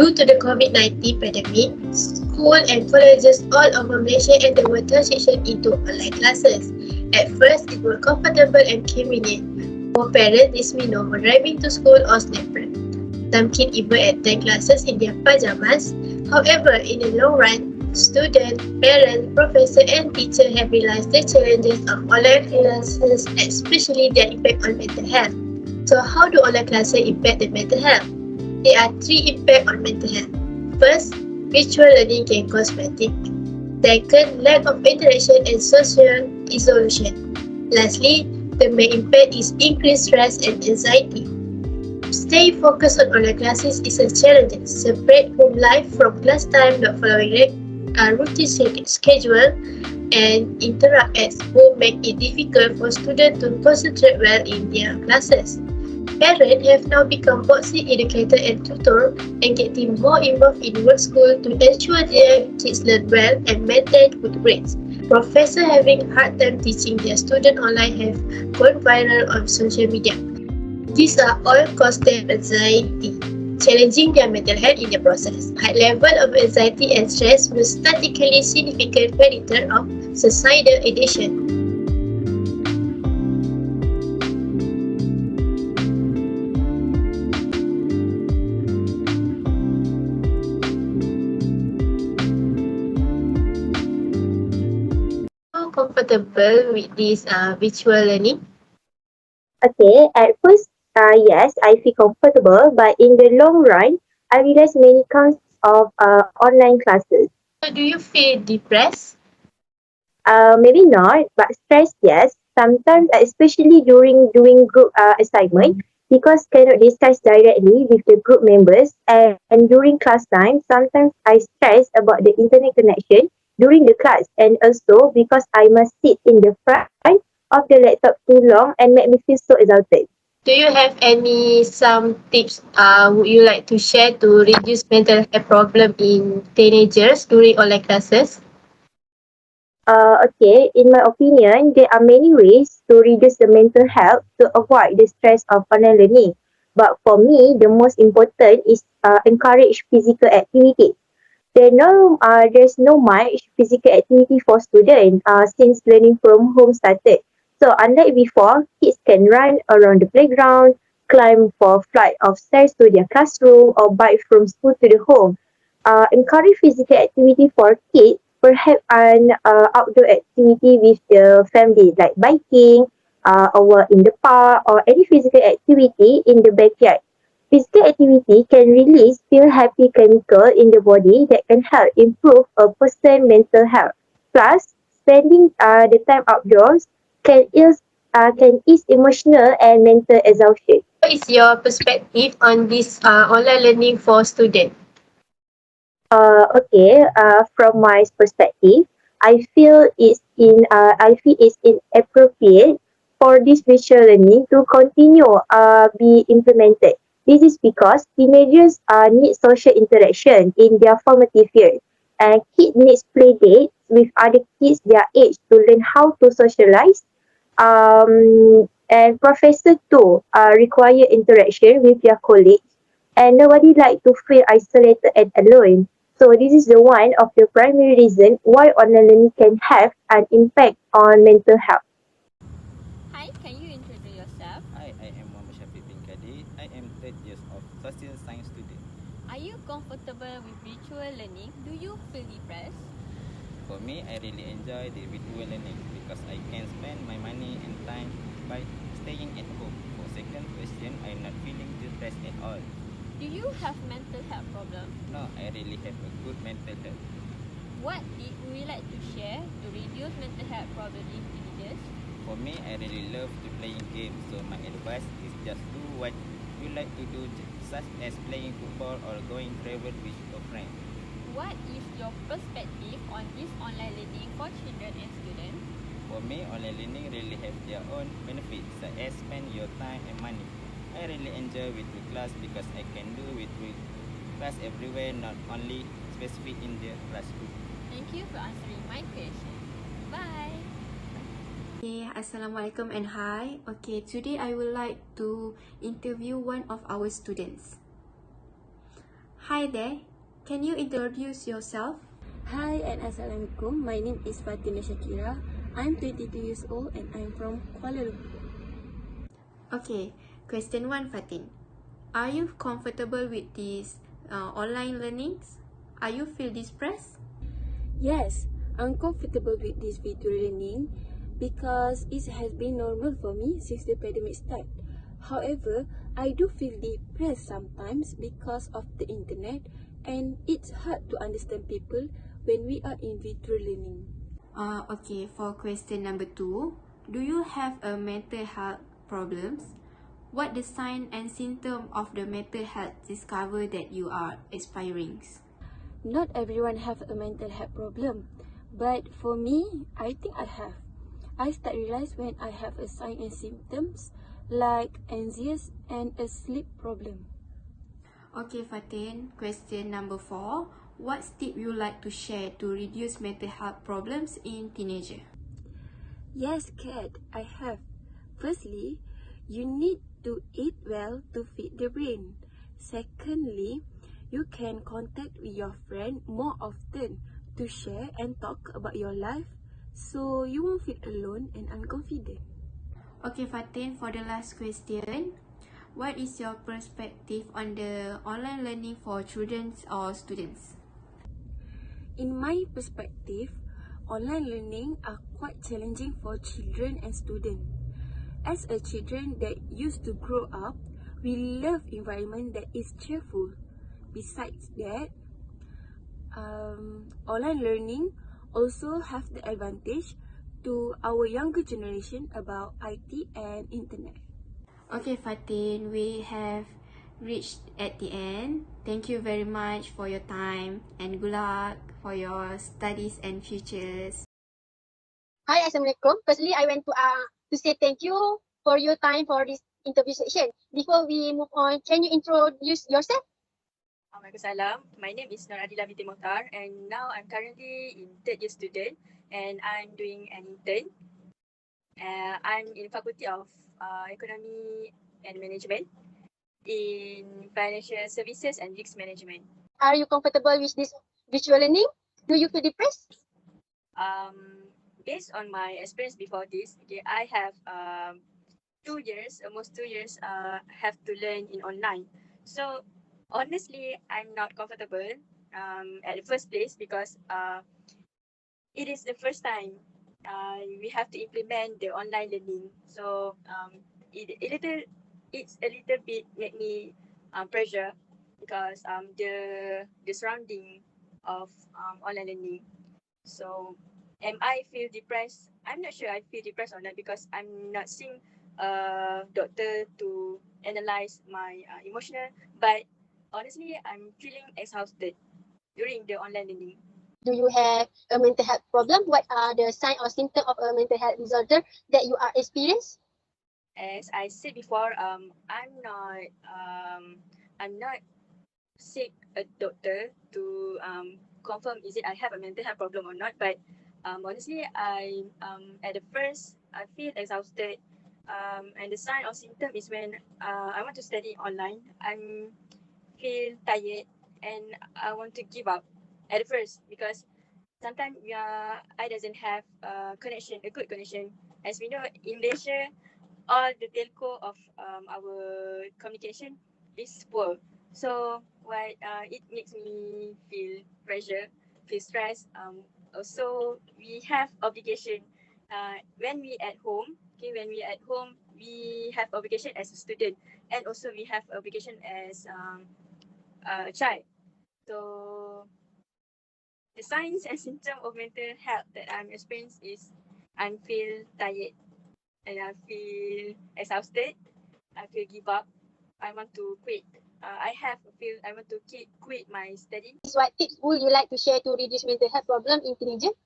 Due to the COVID-19 pandemic, school and colleges all over Malaysia underwent transition into online classes. At first, it was comfortable and convenient. For parents, this means no more driving to school or snapper. Some kids even attend classes in their pajamas. However, in the long run, students, parents, professors, and teachers have realized the challenges of online classes, especially their impact on mental health. So, how do online classes impact the mental health? There are three impacts on mental health. First, virtual learning can cause fatigue. Second, lack of interaction and social isolation. Lastly, the main impact is increased stress and anxiety. Staying focused on online classes is a challenge. Separate home life from class time, not following a routine schedule, and interrupt at school make it difficult for students to concentrate well in their classes. Parents have now become both educator and tutor and getting more involved in work school to ensure their kids learn well and maintain good grades. Professors having a hard time teaching their students online have gone viral on social media. These are all cause them anxiety, challenging their mental health in the process. High level of anxiety and stress will statistically significant predictor of suicidal ideation. Comfortable with this virtual learning? Okay, at first, yes, I feel comfortable, but in the long run, I realize many kinds of online classes. So do you feel depressed? Maybe not, but stress, yes. Sometimes, especially during doing group assignment, because cannot discuss directly with the group members, and during class time, sometimes I stress about the internet connection during the class, and also because I must sit in the front of the laptop too long and make me feel so exhausted. Do you have any some tips would you like to share to reduce mental health problem in teenagers during online classes? Okay, in my opinion, there are many ways to reduce the mental health to avoid the stress of online learning. But for me, the most important is encourage physical activity. There's no much physical activity for students since learning from home started. So unlike before, kids can run around the playground, climb for flight of stairs to their classroom, or bike from school to the home. Encourage physical activity for kids, perhaps an outdoor activity with the family like biking, or in the park, or any physical activity in the backyard. Physical activity can release feel happy chemical in the body that can help improve a person's mental health. Plus, spending the time outdoors can ease emotional and mental exhaustion. What is your perspective on this online learning for students? Okay. From my perspective, I feel it's inappropriate for this virtual learning to continue be implemented. This is because teenagers need social interaction in their formative years, and kids needs play dates with other kids their age to learn how to socialize. And professors too require interaction with their colleagues, and nobody like to feel isolated and alone. So this is the one of the primary reason why online learning can have an impact on mental health. Hi, can you introduce yourself? Hi, I am Muhammad Shafiq bin Kadi. I am third year of social science student. Are you comfortable with virtual learning? Do you feel depressed? For me, I really enjoy the virtual learning because I can spend my money and time by staying at home. For second question, I'm not feeling depressed at all. Do you have mental health problems? No, I really have a good mental health. What would you like to share to reduce mental health problems in teenagers? For me, I really love to playing games, so my advice is just do what you like to do, such as playing football or going travel with your friends. What is your perspective on this online learning for children and students? For me, online learning really have their own benefits, such as spend your time and money. I really enjoy with the class because I can do with class everywhere, not only specific in the classroom. Thank you for answering my question. Bye. Okay, Assalamualaikum and hi. Okay, today I would like to interview one of our students. Hi Hi there. Can you introduce yourself? Hi and Assalamualaikum. My name is Fatina Shakira. I'm 22 years old and I'm from Kuala Lumpur. Okay, question 1, Fatin. Are you comfortable with these online learnings? Are you feel depressed? Yes, I'm comfortable with this video learning because it has been normal for me since the pandemic start. However, I do feel depressed sometimes because of the internet and it's hard to understand people when we are in video learning. Okay, for question number 2, do you have a mental health problems? What the sign and symptom of the mental health discover that you are experiencing? Not everyone have a mental health problem, but for me, I think I have. I start realize when I have a sign and symptoms like anxious and a sleep problem. Okay, Fatin, question number 4. What tip you like to share to reduce mental health problems in teenager? Yes, Kat, I have. Firstly, you need to eat well to feed the brain. Secondly, you can contact with your friend more often to share and talk about your life so you won't feel alone and unconfident. Okay, Fatin, for the last question, what is your perspective on the online learning for children or students? In my perspective, online learning are quite challenging for children and students. As a children that used to grow up, we love environment that is cheerful. Besides that, online learning also have the advantage to our younger generation about IT and internet. Okay, Fatin, we have reached at the end. Thank you very much for your time and good luck for your studies and futures. Hi, Assalamualaikum. Firstly, I want to say thank you for your time for this interview session. Before we move on, can you introduce yourself? Waalaikumsalam. My name is Nur Adila Binti Mohtar and now I'm currently in third year student and I'm doing an intern. I'm in Faculty of Economy and Management in Financial Services and Risk Management. Are you comfortable with this virtual learning? Do you feel depressed? Based on my experience before this, okay, I have 2 years, almost 2 years, have to learn in online. So honestly, I'm not comfortable at the first place because it is the first time we have to implement the online learning. So it's a little bit make me pressure because the surrounding of online learning. So am I feel depressed? I'm not sure I feel depressed or not because I'm not seeing a doctor to analyze my emotional. But honestly, I'm feeling exhausted during the online learning. Do you have a mental health problem? What are the signs or symptoms of a mental health disorder that you are experiencing? As I said before, I'm not seek a doctor to confirm is it I have a mental health problem or not. But honestly, I at the first I feel exhausted, and the sign or symptom is when I want to study online. I'm feel tired and I want to give up at the first because sometimes I doesn't have a good connection. As we know, in Malaysia, all the telco of our communication is poor. So what it makes me feel pressure, feel stress. Also we have obligation. When we at home, okay, when we at home, we have obligation as a student, and also we have obligation as a child. So the signs and symptoms of mental health that I'm experiencing is I feel tired and I feel exhausted. I feel give up. I want to quit. I want to quit my study. What tips would you like to share to reduce mental health problem in teenagers?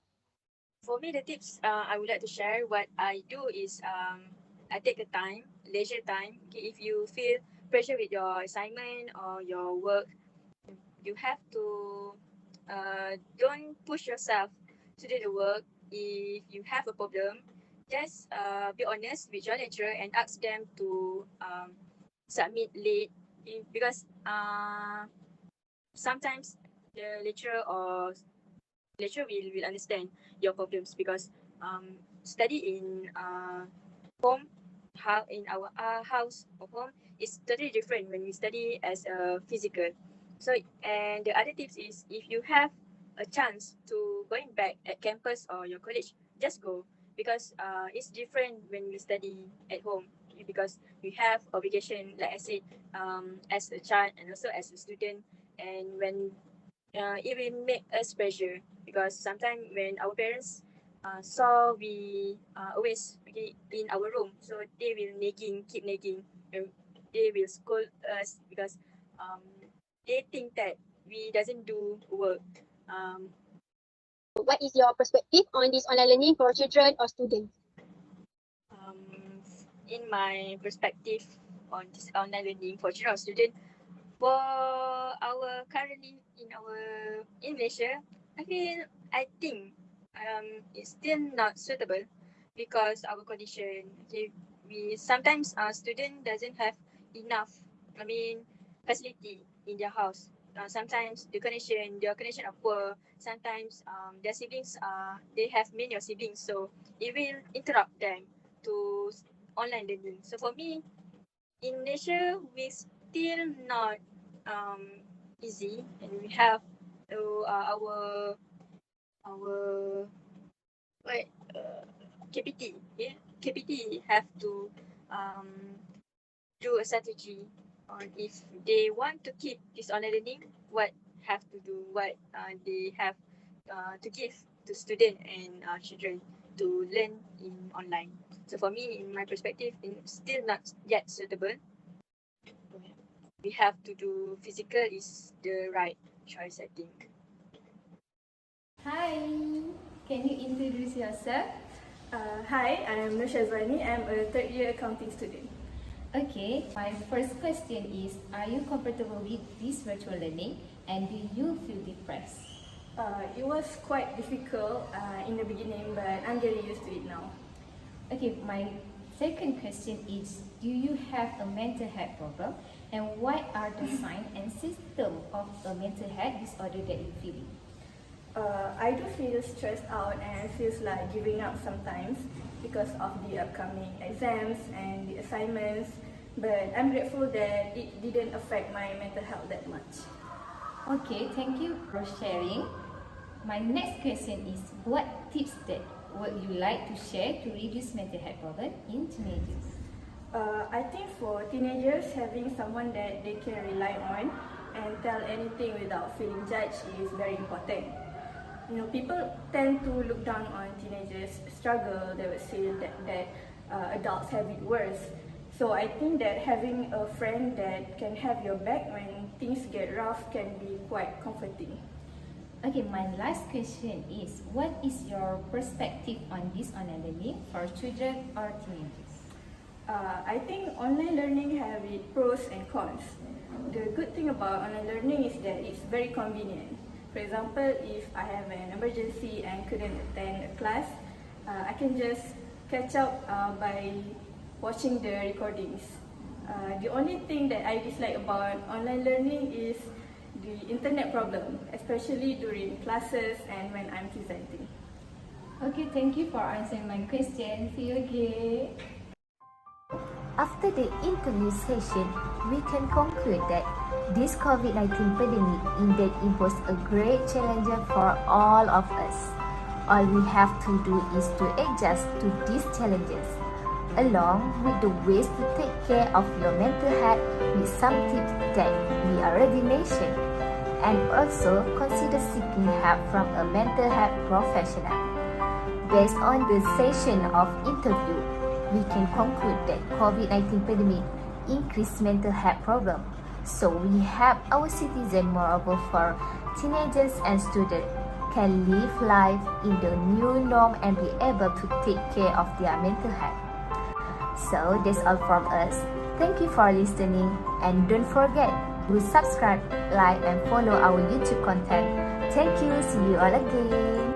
For me, the tips I would like to share what I do is I take a time, leisure time. Okay, if you feel pressure with your assignment or your work, you have to don't push yourself to do the work. If you have a problem, just be honest with your lecturer and ask them to submit late because sometimes the lecturer will understand your problems because study in home, how in our house or home is totally different when we study as a physical. So and the other tips is if you have a chance to going back at campus or your college, just go because it's different when we study at home because we have obligation like I said as a child and also as a student, and when it will make us pressure because sometimes when our parents saw we always okay, in our room, so they will keep nagging, and they will scold us because um, they think that we doesn't do work. Um, What is your perspective on this online learning for children or students? um, in my perspective on this online learning for children or student, for our currently in our in Malaysia, I think it's still not suitable because our condition. Okay, we sometimes our student doesn't have enough. Facility in their house. Sometimes their connection are poor. Sometimes their siblings they have many of siblings, so it will interrupt them to online learning. So for me, in Malaysia, we still not um, easy, and we have our what KPT, yeah, KPT have to um, do a strategy on if they want to keep this online learning, what have to do, what they have to give to student and children to learn in online. So for me, in my perspective, it's still not yet suitable. We have to do physical is the right choice, I think. Hi, can you introduce yourself? Hi, I'm Nur Shazwani. I'm a third year accounting student. Okay, my first question is, are you comfortable with this virtual learning and do you feel depressed? It was quite difficult in the beginning, but I'm getting used to it now. Okay, my second question is, do you have a mental health problem and what are the signs and symptoms of a mental health disorder that you feel? I do feel stressed out and feels like giving up sometimes because of the upcoming exams and the assignments, but I'm grateful that it didn't affect my mental health that much. Okay, thank you for sharing. My next question is, what tips that would you like to share to reduce mental health problem in teenagers? I think for teenagers, having someone that they can rely on and tell anything without feeling judged is very important. You know, people tend to look down on teenagers' struggle. They would say that adults have it worse. So I think that having a friend that can have your back when things get rough can be quite comforting. Okay, my last question is, what is your perspective on this online learning for children or teenagers? I think online learning have its pros and cons. The good thing about online learning is that it's very convenient. For example, if I have an emergency and couldn't attend a class, I can just catch up by watching the recordings. The only thing that I dislike about online learning is the internet problem, especially during classes and when I'm presenting. Okay, thank you for answering my question. See you again. After the interview session, we can conclude that this COVID-19 pandemic indeed imposed a great challenge for all of us. All we have to do is to adjust to these challenges, along with the ways to take care of your mental health with some tips that we already mentioned, and also consider seeking help from a mental health professional. Based on the session of interview, we can conclude that COVID-19 pandemic increased mental health problem. So we help our citizens, moreover for teenagers and students, can live life in the new norm and be able to take care of their mental health. So that's all from us. Thank you for listening and don't forget to subscribe, like and follow our YouTube content. Thank you. See you all again.